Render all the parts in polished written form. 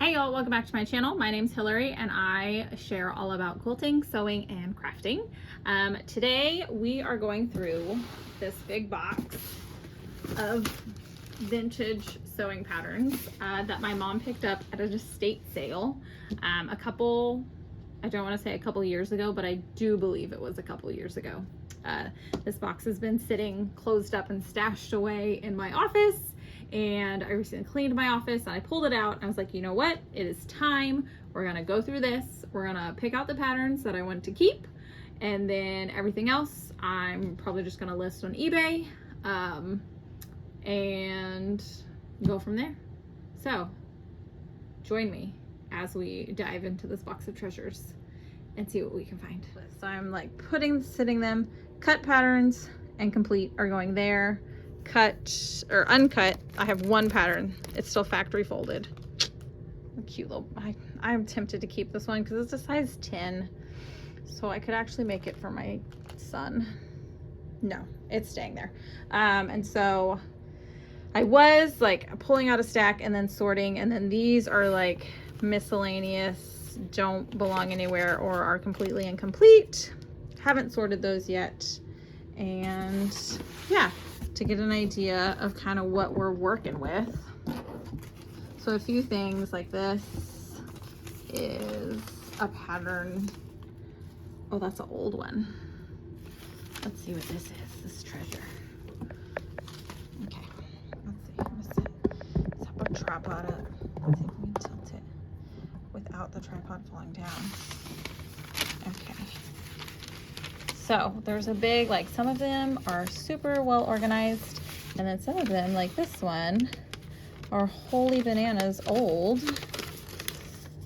Hey y'all, welcome back to my channel. My name's Hilary and I share all about quilting, sewing, and crafting. Today we are going through this big box of vintage sewing patterns that my mom picked up at an estate sale I don't want to say a couple years ago, but I do believe it was a couple years ago. This box has been sitting closed up and stashed away in my office, and I recently cleaned my office and I pulled it out and I was like, you know what? It is time. We're gonna go through this. We're gonna pick out the patterns that I want to keep, and then everything else I'm probably just gonna list on eBay and go from there. So join me as we dive into this box of treasures and see what we can find. So I'm like sitting them, cut patterns and complete are going there. Cut or uncut, I have one pattern. It's still factory folded. A cute little, I'm tempted to keep this one because it's a size 10. So I could actually make it for my son. No, it's staying there. And so I was like pulling out a stack and then sorting, and then these are like miscellaneous, don't belong anywhere or are completely incomplete. Haven't sorted those yet. And yeah, to get an idea of kind of what we're working with. So a few things like this is a pattern. Oh, that's an old one. Let's see what this is, this treasure. Okay, let's see, let's put a tripod up. Let's see if we can tilt it without the tripod falling down. Okay. So there's a big, like some of them are super well organized, and then some of them, like this one, are holy bananas old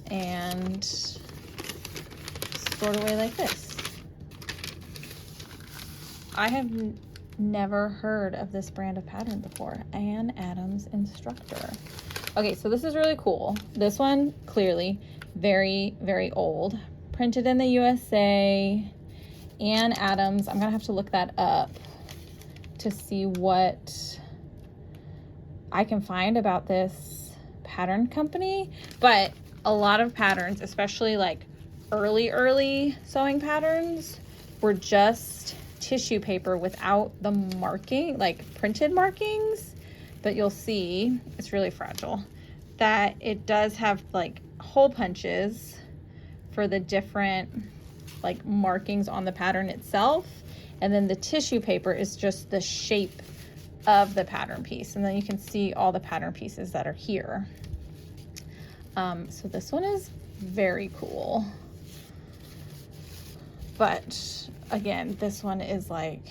and stored away like this. I have never heard of this brand of pattern before. Ann Adams Instructor. Okay, so this is really cool. This one, clearly, very, very old. Printed in the USA. Ann Adams, I'm gonna have to look that up to see what I can find about this pattern company. But a lot of patterns, especially like early sewing patterns, were just tissue paper without the marking, like printed markings. But you'll see, it's really fragile, that it does have like hole punches for the different like markings on the pattern itself, and then the tissue paper is just the shape of the pattern piece, and then you can see all the pattern pieces that are here. So this one is very cool, but again, this one is like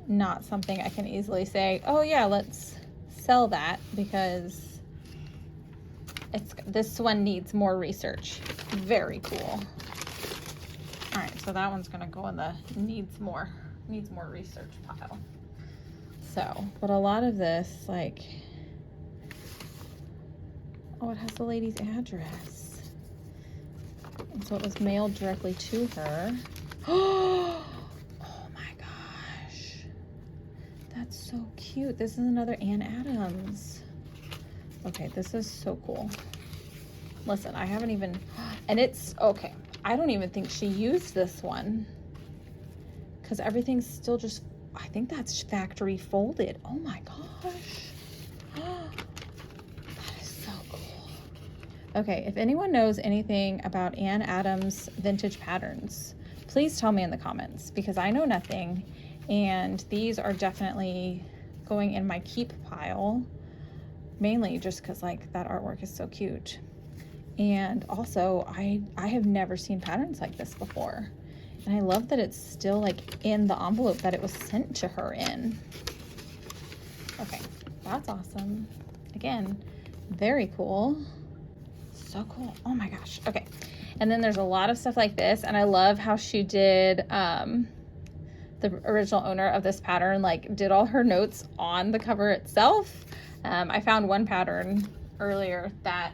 not something I can easily say, oh yeah, let's sell that, because this one needs more research. Very cool. All right, so that one's gonna go in the needs more research pile. So, but a lot of this, like, oh, it has the lady's address. And so it was mailed directly to her. Oh my gosh. That's so cute. This is another Ann Adams. Okay, this is so cool. Listen, I haven't even, and it's, okay. I don't even think she used this one because everything's still just, I think that's factory folded. Oh my gosh. That is so cool. Okay, if anyone knows anything about Ann Adams vintage patterns, please tell me in the comments, because I know nothing, and these are definitely going in my keep pile, mainly just because like that artwork is so cute. And also, I have never seen patterns like this before. And I love that it's still like in the envelope that it was sent to her in. Okay, that's awesome. Again, very cool. So cool. Oh my gosh. Okay. And then there's a lot of stuff like this. And I love how she did, the original owner of this pattern, like did all her notes on the cover itself. I found one pattern earlier that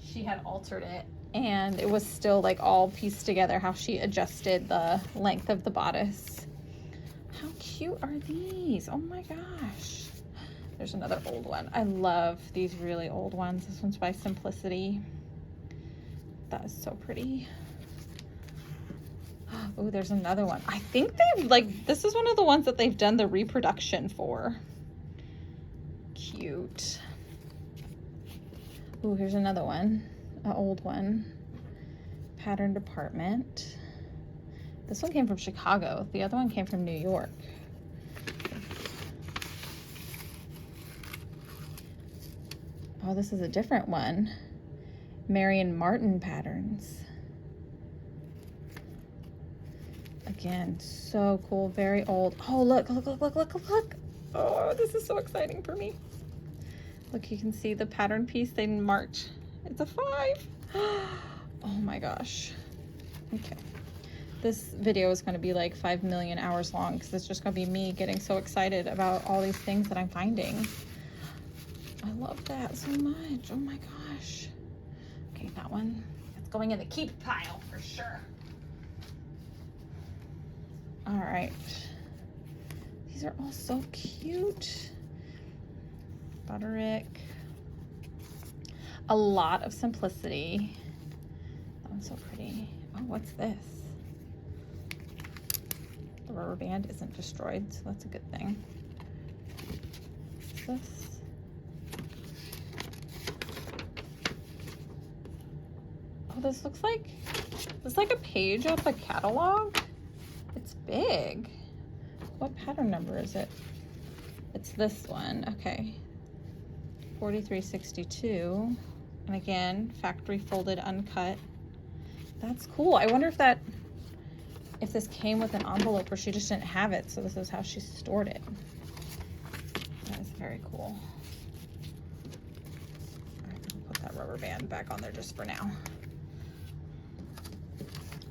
she had altered it, and it was still like all pieced together how she adjusted the length of the bodice. How cute are these? Oh my gosh. There's another old one. I love these really old ones. This one's by Simplicity. That is so pretty. Oh, there's another one. I think they've, like, this is one of the ones that they've done the reproduction for. Cute. Oh, here's another one. An old one. Pattern Department. This one came from Chicago. The other one came from New York. Oh, this is a different one. Marion Martin Patterns. Again, so cool, very old. Oh, look, look, look, look, look, look, look. Oh, this is so exciting for me. Look, you can see the pattern piece they marked. It's a 5. Oh my gosh. Okay. This video is going to be like 5 million hours long because it's just going to be me getting so excited about all these things that I'm finding. I love that so much. Oh my gosh. Okay, that one. It's going in the keep pile for sure. All right. These are all so cute. Butterick. A lot of Simplicity. That one's so pretty. Oh, what's this? The rubber band isn't destroyed, so that's a good thing. What's this? Oh, this looks like a page off a catalog. It's big. What pattern number is it? It's this one. Okay. 4362. And again, factory folded uncut. That's cool. I wonder if this came with an envelope or she just didn't have it, so this is how she stored it. That is very cool. All right, I'll put that rubber band back on there just for now.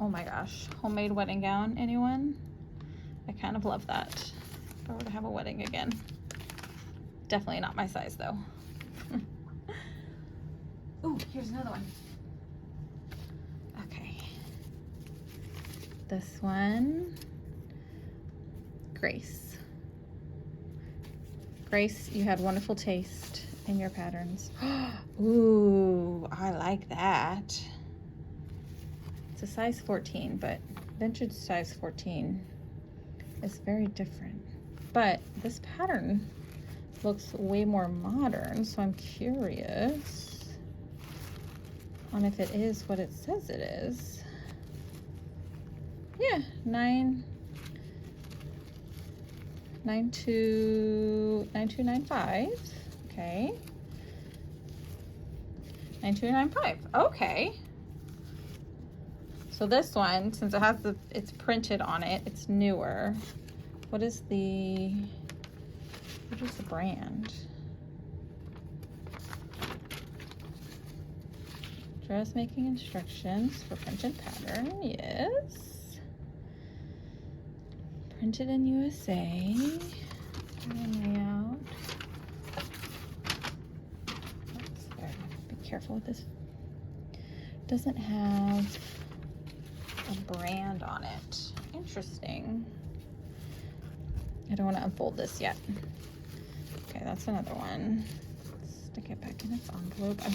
Oh my gosh, homemade wedding gown, anyone? I kind of love that. If I were to have a wedding again. Definitely not my size though. Oh, here's another one. Okay. This one, Grace. Grace, you had wonderful taste in your patterns. Ooh, I like that. It's a size 14, but vintage size 14 is very different. But this pattern looks way more modern, so I'm curious on if it is what it says it is. Yeah, 9295. Okay. 9295. Okay. So this one, since it has it's printed on it, it's newer. What is the brand? Dressmaking instructions for printed pattern, yes. Printed in USA. Layout. Be careful with this. Doesn't have a brand on it. Interesting. I don't want to unfold this yet. Okay, that's another one. Stick it back in its envelope. I'm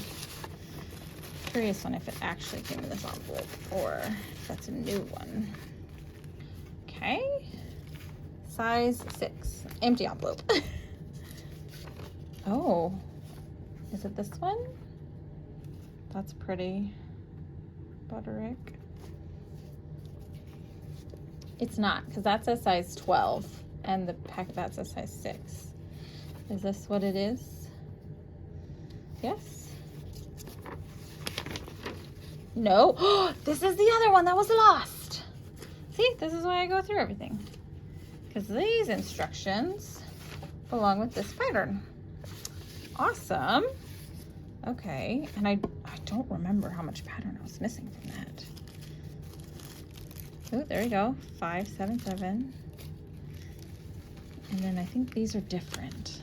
curious on if it actually came in this envelope or if that's a new one. Okay. Size 6. Empty envelope. Oh. Is it this one? That's pretty. Butterick. It's not, because that's a size 12 and the pack that's a size 6. Is this what it is? Yes? No. This is the other one that was lost. See, this is why I go through everything. Because these instructions belong with this pattern. Awesome. Okay, and I don't remember how much pattern I was missing from that. Oh, there you go, 577. And then I think these are different.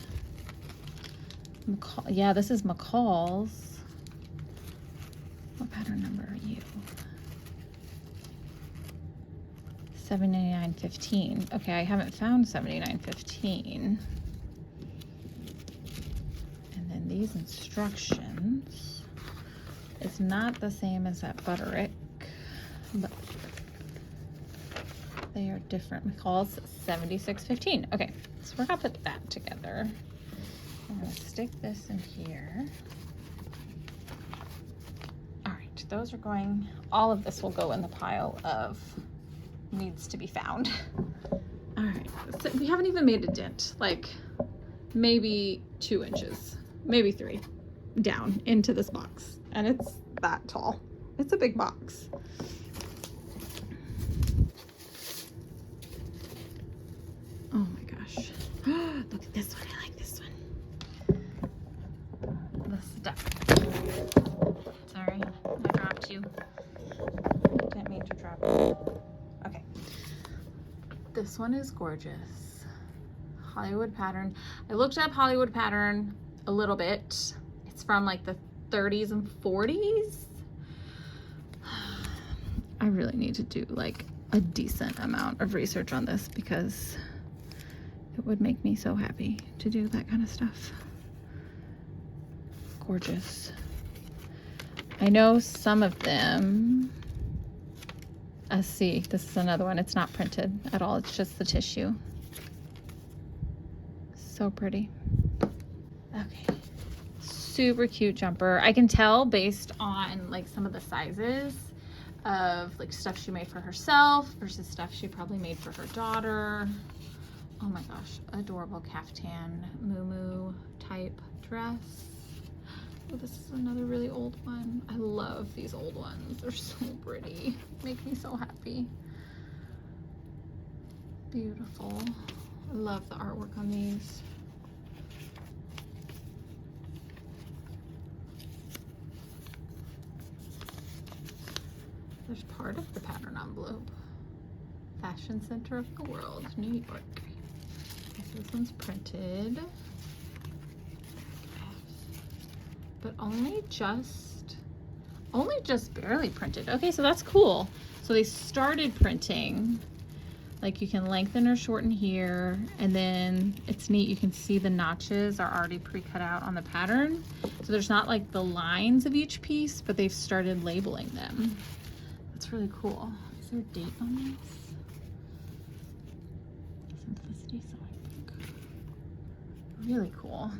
Yeah, this is McCall's. What pattern number are you? 7915. Okay, I haven't found 7915. these instructions is not the same as that Butterick, but they are different. McCall's 7615. Okay, so we're gonna put that together. I'm gonna stick this in here. All right, those are going, all of this will go in the pile of needs to be found. All right, so we haven't even made a dent, like maybe 2 inches, maybe 3 down into this box. And it's that tall. It's a big box. Oh my gosh. Look at this one. I like this one. The stuff. Sorry, I dropped you. Didn't mean to drop you. Okay. This one is gorgeous. Hollywood pattern. I looked up Hollywood pattern a little bit. It's from like the 30s and 40s. I really need to do like a decent amount of research on this because it would make me so happy to do that kind of stuff. Gorgeous. I know some of them. See, this is another one. It's not printed at all. It's just the tissue. So pretty. Okay. Super cute jumper. I can tell based on like some of the sizes of like stuff she made for herself versus stuff she probably made for her daughter. Oh my gosh, adorable caftan muumuu type dress. Oh, this is another really old one. I love these old ones. They're so pretty. Make me so happy. Beautiful. I love the artwork on these. There's part of the pattern envelope. Fashion Center of the World, New York. Okay, so this one's printed. But only just barely printed. Okay, so that's cool. So they started printing. Like you can lengthen or shorten here, and then it's neat, you can see the notches are already pre-cut out on the pattern. So there's not like the lines of each piece, but they've started labeling them. That's really cool. Is there a date on this? Simplicity Sewing Book. Really cool.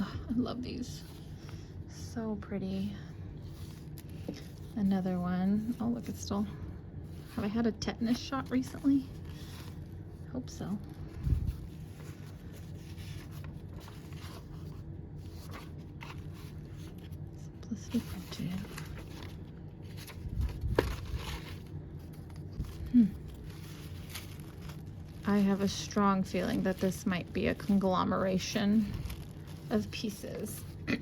Oh, I love these. So pretty. Another one. Oh, look, it's still... Have I had a tetanus shot recently? Hope so. Simplicity printed. I have a strong feeling that this might be a conglomeration of pieces. But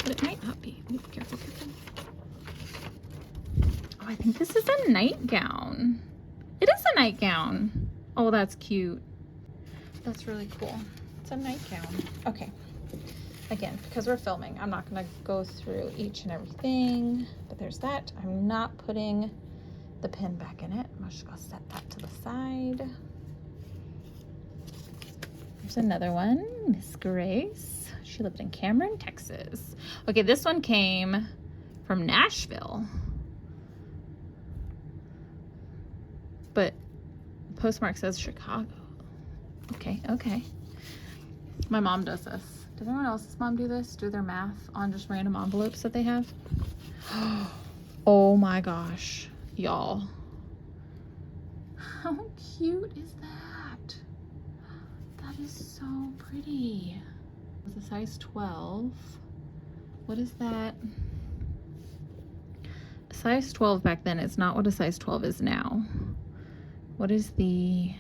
it might not be. Ooh, careful, careful. Oh, I think this is a nightgown. It is a nightgown. Oh, that's cute. That's really cool. It's a nightgown. Okay. Again, because we're filming, I'm not going to go through each and everything, but there's that. I'm not putting the pin back in it. I'm just going to set that to the side. There's another one, Miss Grace. She lived in Cameron, Texas. Okay, this one came from Nashville, but the postmark says Chicago. Okay, okay. My mom does this. Did anyone else's mom do this? Do their math on just random envelopes that they have? Oh my gosh, y'all. How cute is that? That is so pretty. It's a size 12. What is that? A size 12 back then is not what a size 12 is now. What is the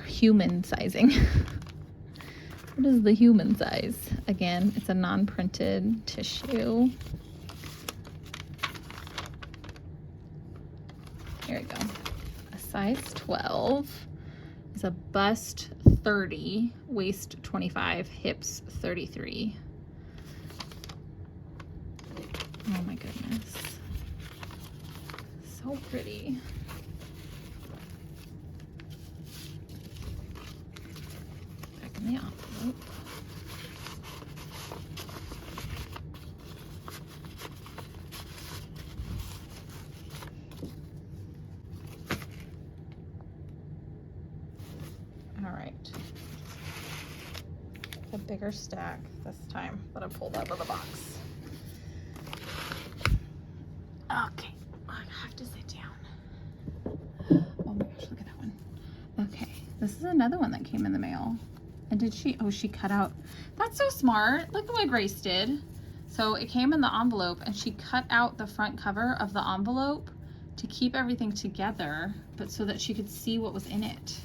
human sizing? What is the human size? Again, it's a non-printed tissue. Here we go. A size 12 is a bust 30, waist 25, hips 33. Oh my goodness. So pretty. the envelope. All right. A bigger stack this time that I pulled out of the box. Okay, I have to sit down. Oh my gosh, look at that one. Okay, this is another one that came in the mail. And did she, oh, she cut out. That's so smart. Look at what Grace did. So it came in the envelope and she cut out the front cover of the envelope to keep everything together, but so that she could see what was in it.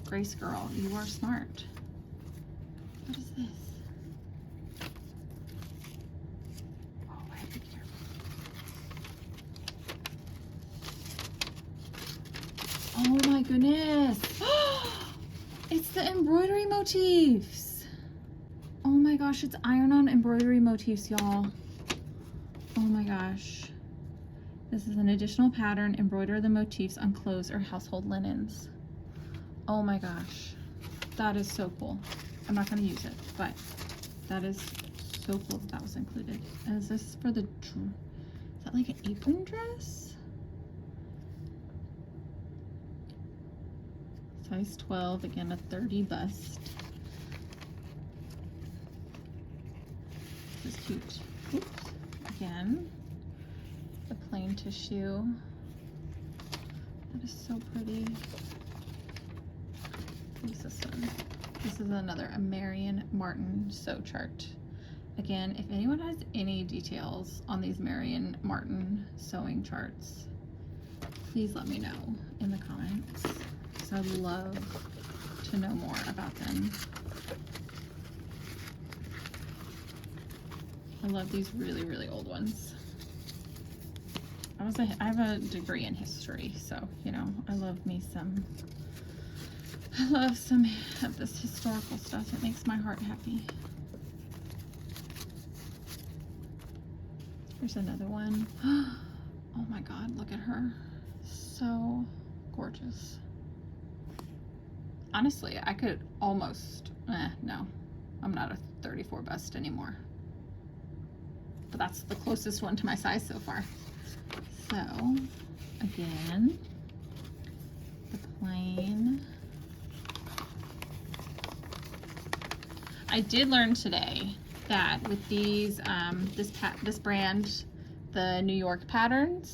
Grace girl, you are smart. What is this? Oh, I have to be careful. Oh my goodness. It's the embroidery motifs. Oh my gosh, it's iron-on embroidery motifs, y'all. Oh my gosh. This is an additional pattern. Embroider the motifs on clothes or household linens. Oh my gosh. That is so cool. I'm not going to use it, but that is so cool that was included. And is this for the, is that like an apron dress? Size 12, again, a 30 bust. This is cute. Oops. Again, the plain tissue. That is so pretty. What's this one? This is another, a Marion Martin sew chart. Again, if anyone has any details on these Marion Martin sewing charts, please let me know in the comments, because I'd love to know more about them. I love these really, really old ones. I have a degree in history, so, you know, I love some of this historical stuff. It makes my heart happy. Here's another one. Oh my God, look at her. So gorgeous. Honestly, I could almost, no, I'm not a 34 bust anymore. But that's the closest one to my size so far. So, again, the plain. I did learn today that with these, this brand, the New York Pattern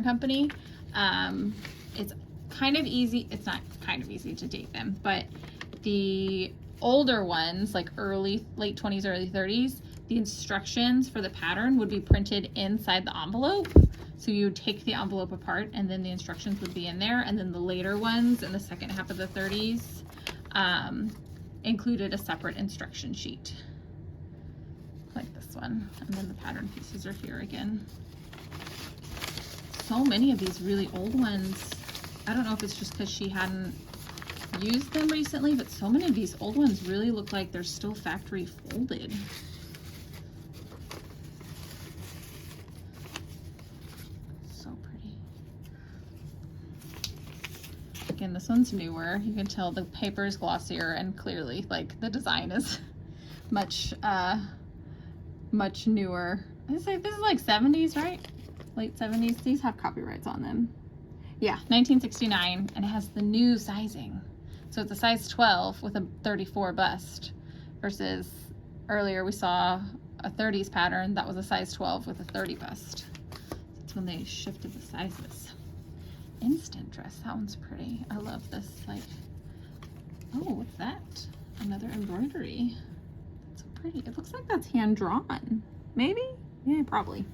Company, it's kind of easy, it's not kind of easy to date them, but the older ones, like late 20s, early 30s, the instructions for the pattern would be printed inside the envelope. So you would take the envelope apart and then the instructions would be in there. And then the later ones in the second half of the 30s included a separate instruction sheet, like this one. And then the pattern pieces are here again. So many of these really old ones. I don't know if it's just because she hadn't used them recently, but so many of these old ones really look like they're still factory folded. So pretty. Again, this one's newer. You can tell the paper is glossier and clearly like the design is much newer. This is like 70s, right? Late 70s. These have copyrights on them. Yeah, 1969, and it has the new sizing. So it's a size 12 with a 34 bust versus earlier we saw a 30s pattern that was a size 12 with a 30 bust. That's when they shifted the sizes. Instant dress, that one's pretty. I love this, like, oh, what's that? Another embroidery. That's so pretty. It looks like that's hand drawn. Maybe? Yeah, probably.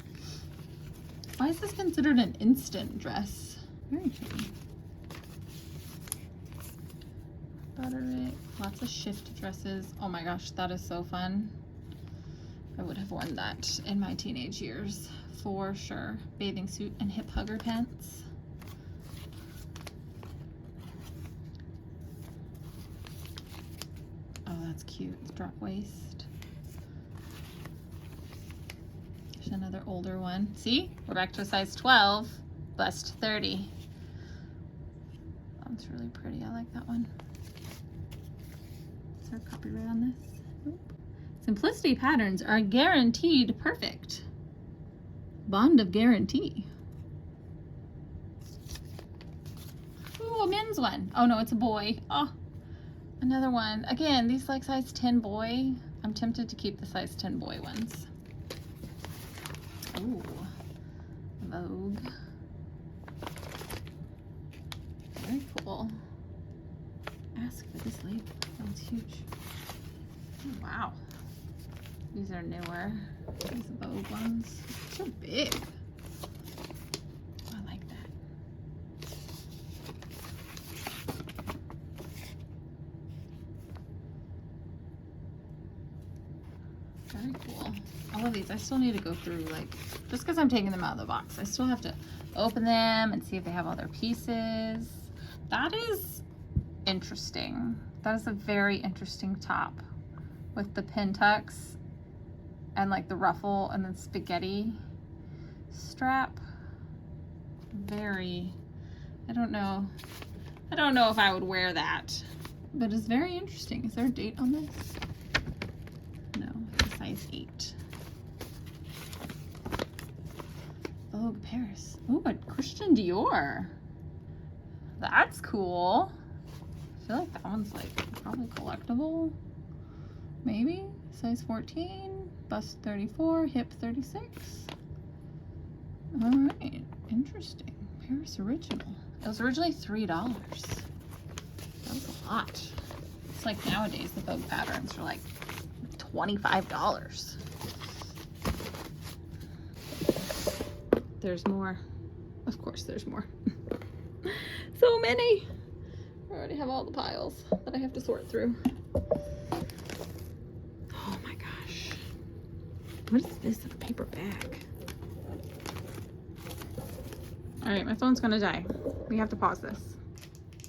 Why is this considered an instant dress? Very pretty. Butterick, lots of shift dresses. Oh my gosh, that is so fun. I would have worn that in my teenage years for sure. Bathing suit and hip hugger pants. Oh, that's cute. It's drop waist. There's another older one. See, we're back to a size 12, bust 30. That one's really pretty. I like that one. Is there copyright on this? Nope. Simplicity patterns are guaranteed perfect. Bond of guarantee. Ooh, a men's one. Oh no, it's a boy. Oh, another one. Again, these like size 10 boy. I'm tempted to keep the size 10 boy ones. Ooh, Vogue. Very cool. Ask for this label. Sounds huge. Oh, wow. These are newer. These Vogue ones. So big. I like that. Very cool. All of these, I still need to go through, like, just because I'm taking them out of the box, I still have to open them and see if they have all their pieces. That is interesting. That is a very interesting top with the pin tucks and like the ruffle and then spaghetti strap. Very, I don't know if I would wear that, but it's very interesting. Is there a date on this? No, it's a size 8. Vogue Paris. Oh, a Christian Dior. That's cool. I feel like that one's like probably collectible. Maybe. Size 14, bust 34, hip 36. All right, interesting. Paris original. It was originally $3. That was a lot. It's like nowadays the Vogue patterns are like $25. There's more. Of course there's more. So many. I already have all the piles that I have to sort through. Oh my gosh. What is this in a paper bag? All right, my phone's gonna die. We have to pause this.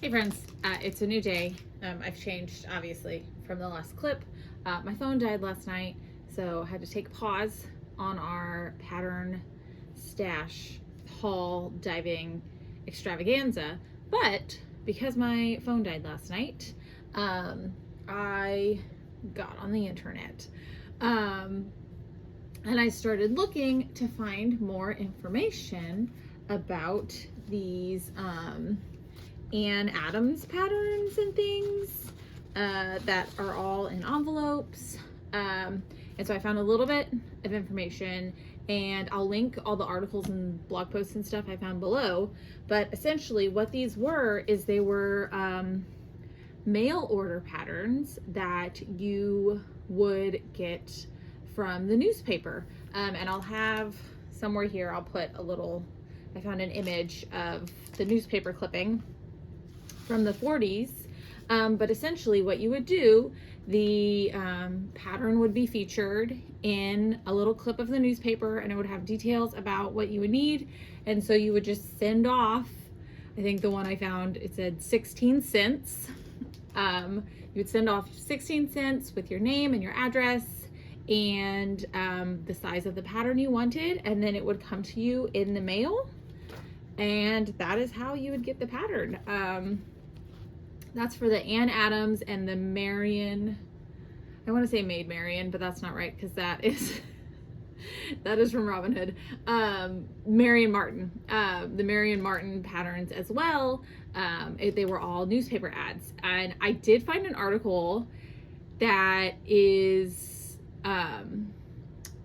Hey friends, it's a new day. I've changed obviously from the last clip. My phone died last night, so I had to take a pause on our pattern stash haul diving extravaganza. But because my phone died last night, I got on the internet and I started looking to find more information about these Ann Adams patterns and things that are all in envelopes. And so I found a little bit of information, and I'll link all the articles and blog posts and stuff I found below. But essentially what these were is they were mail order patterns that you would get from the newspaper. And I'll have somewhere here, I'll put a little, I found an image of the newspaper clipping from the 40s. But essentially what you would do, the pattern would be featured in a little clip of the newspaper, and it would have details about what you would need. And so you would just send off, I think the one I found, it said 16 cents. You would send off 16 cents with your name and your address and the size of the pattern you wanted, and then it would come to you in the mail, and that is how you would get the pattern. That's for the Ann Adams and the Marion, I want to say Maid Marian, but that's not right because that is that is from Robin Hood. Marion Martin, the Marion Martin patterns as well. They were all newspaper ads, and I did find an article that is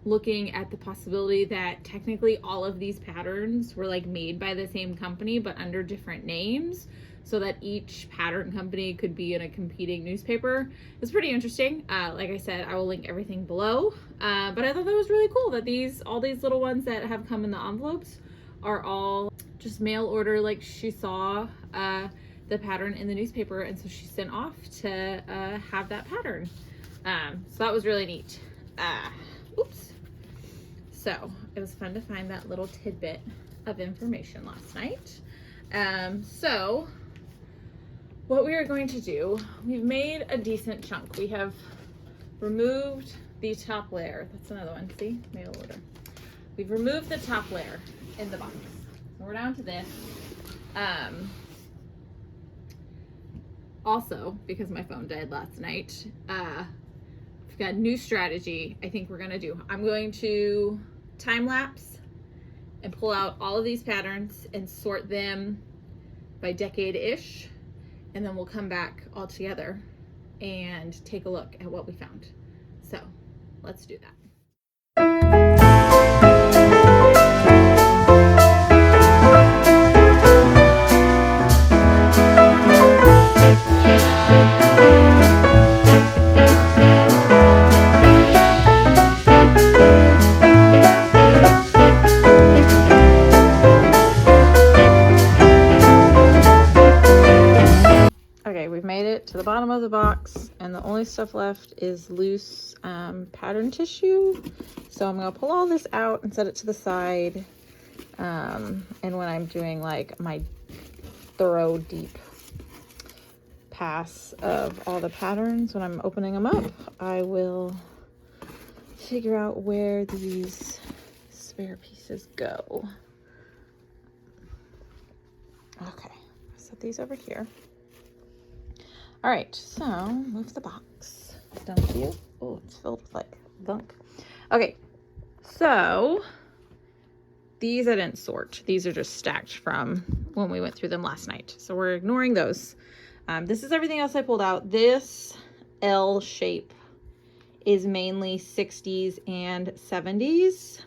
looking at the possibility that technically all of these patterns were like made by the same company but under different names, so that each pattern company could be in a competing newspaper. It's pretty interesting. Like I said, I will link everything below. But I thought that was really cool that all these little ones that have come in the envelopes are all just mail order. Like she saw the pattern in the newspaper, and so she sent off to have that pattern. So that was really neat. Oops. So it was fun to find that little tidbit of information last night. So what we are going to do, we've made a decent chunk. We have removed the top layer. That's another one, see, mail order. We've removed the top layer in the box. So we're down to this. also, because my phone died last night, I've got a new strategy I think we're gonna do. I'm going to time lapse and pull out all of these patterns and sort them by decade-ish, and then we'll come back all together and take a look at what we found. So let's do that. Okay, we've made it to the bottom of the box, and the only stuff left is loose pattern tissue. So I'm gonna pull all this out and set it to the side. And when I'm doing like my thorough, deep pass of all the patterns, when I'm opening them up, I will figure out where these spare pieces go. Okay, set these over here. All right, so move the box. Don't you? Oh, it's filled with like gunk. Okay, so these I didn't sort. These are just stacked from when we went through them last night. So we're ignoring those. This is everything else I pulled out. This L shape is mainly 60s and 70s.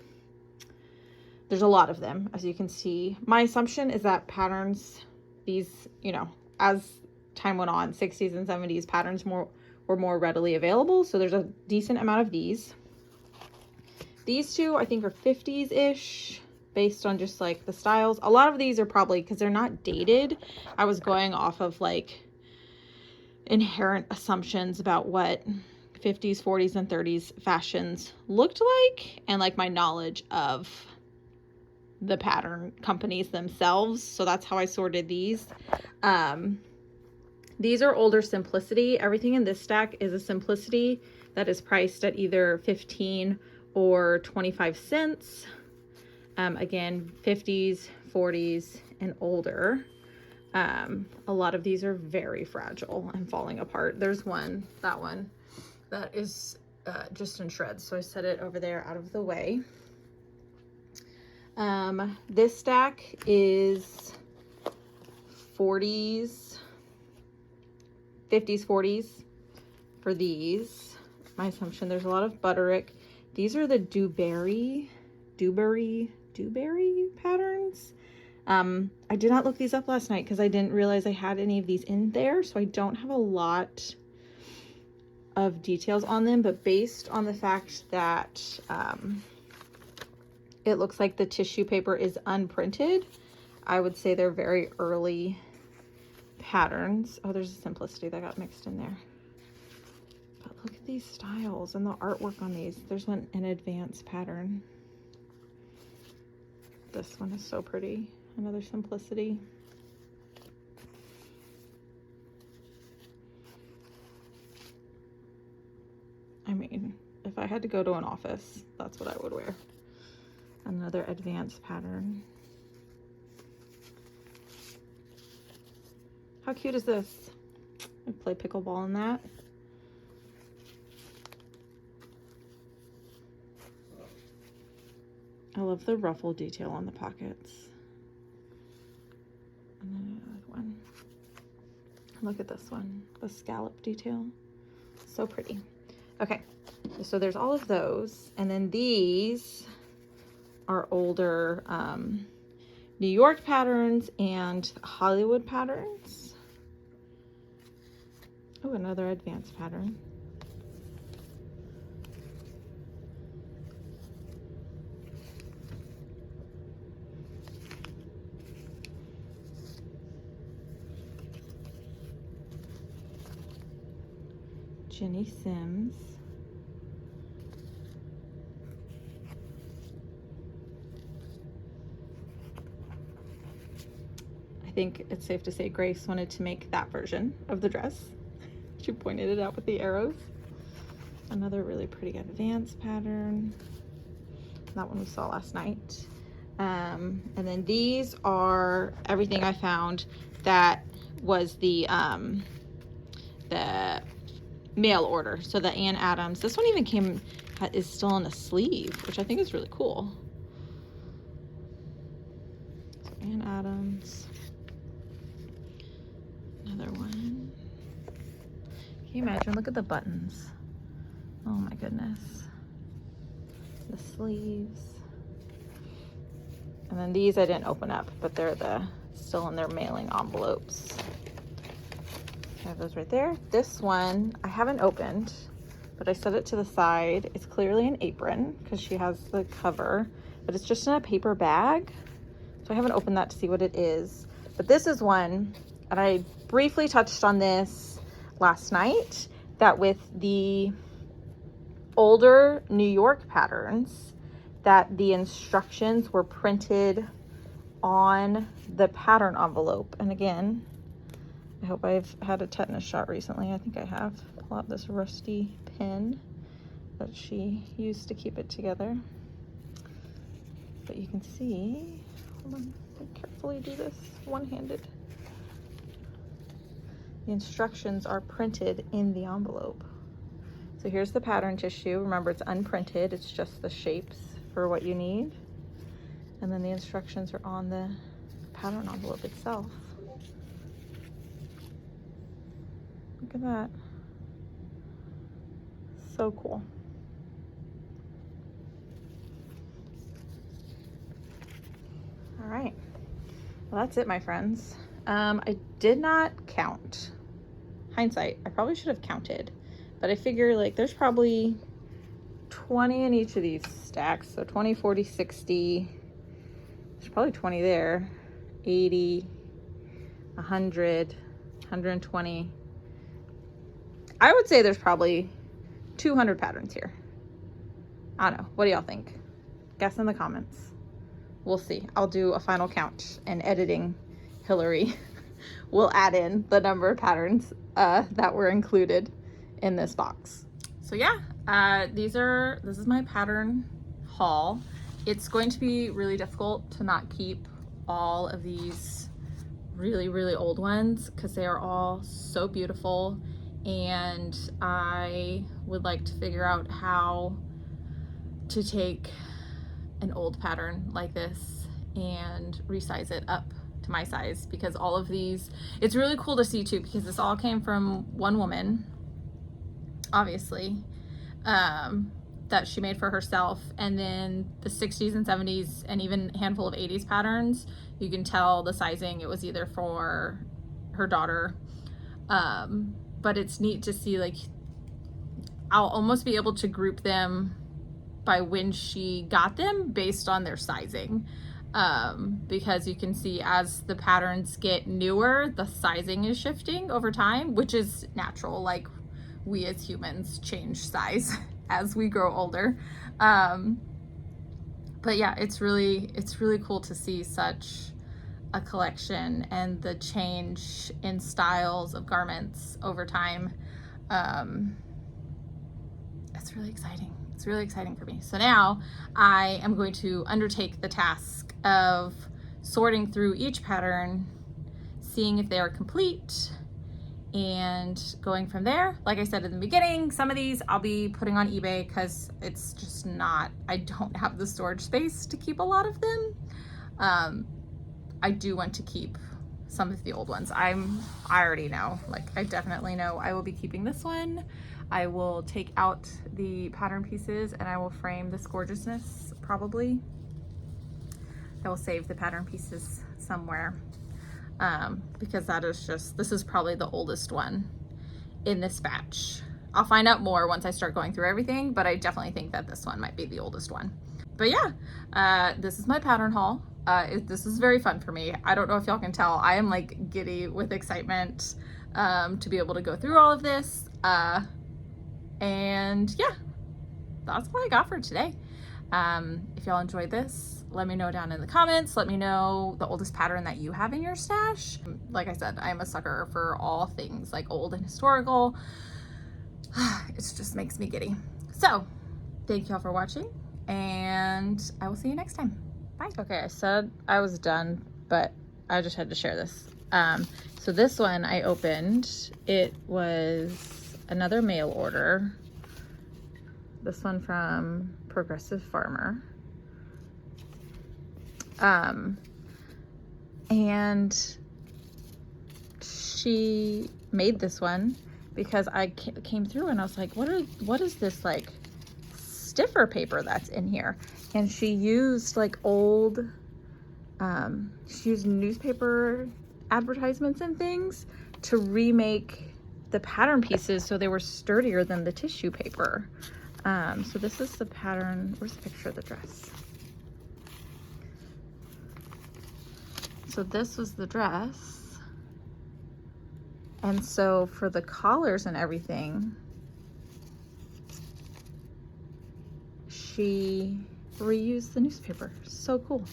There's a lot of them, as you can see. My assumption is that patterns, these, you know, as time went on, 60s and 70s patterns were more readily available. So there's a decent amount of these. These two I think are 50s-ish based on just like the styles. A lot of these are probably, because they're not dated, I was going off of like inherent assumptions about what 50s, 40s, and 30s fashions looked like, and like my knowledge of the pattern companies themselves. So that's how I sorted these. These are older Simplicity. Everything in this stack is a Simplicity that is priced at either 15 or 25 cents. Again, 50s, 40s, and older. A lot of these are very fragile and falling apart. There's one, that is just in shreds. So I set it over there out of the way. This stack is 40s, 50s, 40s for these. My assumption, there's a lot of Butterick. These are the Dewberry patterns. I did not look these up last night because I didn't realize I had any of these in there, so I don't have a lot of details on them, but based on the fact that it looks like the tissue paper is unprinted, I would say they're very early patterns. Oh, there's a Simplicity that got mixed in there. But look at these styles and the artwork on these. There's an advanced pattern. This one is so pretty. Another Simplicity. I mean, if I had to go to an office, that's what I would wear. Another advanced pattern. How cute is this? I play pickleball in that. I love the ruffle detail on the pockets. And then another one. Look at this one, the scallop detail. So pretty. Okay, so there's all of those. And then these are older New York patterns and Hollywood patterns. Oh, another advanced pattern. Jenny Sims. I think it's safe to say Grace wanted to make that version of the dress. She pointed it out with the arrows. Another really pretty advanced pattern. That one we saw last night. And then these are everything I found that was the the mail order. So the Ann Adams, this one even is still in a sleeve, which I think is really cool. So Ann Adams, another one. Can you imagine? Look at the buttons. Oh my goodness. The sleeves. And then these I didn't open up, but they're still in their mailing envelopes. I have those right there. This one I haven't opened, but I set it to the side. It's clearly an apron because she has the cover, but it's just in a paper bag. So I haven't opened that to see what it is. But this is one, and I briefly touched on this last night, that with the older New York patterns, that the instructions were printed on the pattern envelope. And again, I hope I've had a tetanus shot recently. I think I have. Pull out this rusty pin that she used to keep it together. But you can see, hold on, I carefully do this one-handed. The instructions are printed in the envelope. So here's the pattern tissue. Remember, it's unprinted. It's just the shapes for what you need. And then the instructions are on the pattern envelope itself. Look at that. So cool. All right. Well, that's it, my friends. I did not count. Hindsight, I probably should have counted, but I figure like there's probably 20 in each of these stacks. So 20, 40, 60. There's probably 20 there. 80, 100, 120. I would say there's probably 200 patterns here. I don't know. What do y'all think? Guess in the comments. We'll see. I'll do a final count, and editing Hilary will add in the number of patterns that were included in this box. So yeah, this is my pattern haul. It's going to be really difficult to not keep all of these really, really old ones because they are all so beautiful. And I would like to figure out how to take an old pattern like this and resize it up to my size, because all of these, it's really cool to see too, because this all came from one woman, obviously, that she made for herself. And then the 60s and 70s and even a handful of 80s patterns, you can tell the sizing, it was either for her daughter. But it's neat to see, like, I'll almost be able to group them by when she got them based on their sizing. Because you can see as the patterns get newer, the sizing is shifting over time, which is natural. Like, we as humans change size as we grow older. But yeah, it's really cool to see such a collection and the change in styles of garments over time. It's really exciting. It's really exciting for me. So now I am going to undertake the task of sorting through each pattern, seeing if they are complete, and going from there. Like I said in the beginning, some of these I'll be putting on eBay because it's just not, I don't have the storage space to keep a lot of them. I do want to keep some of the old ones. I already know, like, I definitely know I will be keeping this one. I will take out the pattern pieces and I will frame this gorgeousness, probably. I will save the pattern pieces somewhere, because that is just, this is probably the oldest one in this batch. I'll find out more once I start going through everything, but I definitely think that this one might be the oldest one. But yeah, this is my pattern haul. This is very fun for me. I don't know if y'all can tell, I am like giddy with excitement to be able to go through all of this. And yeah, that's what I got for today. If y'all enjoyed this, let me know down in the comments. Let me know the oldest pattern that you have in your stash. Like I said, I'm a sucker for all things like old and historical. It just makes me giddy. So thank y'all for watching, and I will see you next time. Bye. Okay, I said I was done, but I just had to share this. So this one I opened, it was another mail order. This one from Progressive Farmer. And she made this one because I came through and I was like, what is this like stiffer paper that's in here? And she used like old, she used newspaper advertisements and things to remake the pattern pieces so they were sturdier than the tissue paper. So this is the pattern. Where's the picture of the dress? So this was the dress. And so for the collars and everything, she reused the newspaper. So cool.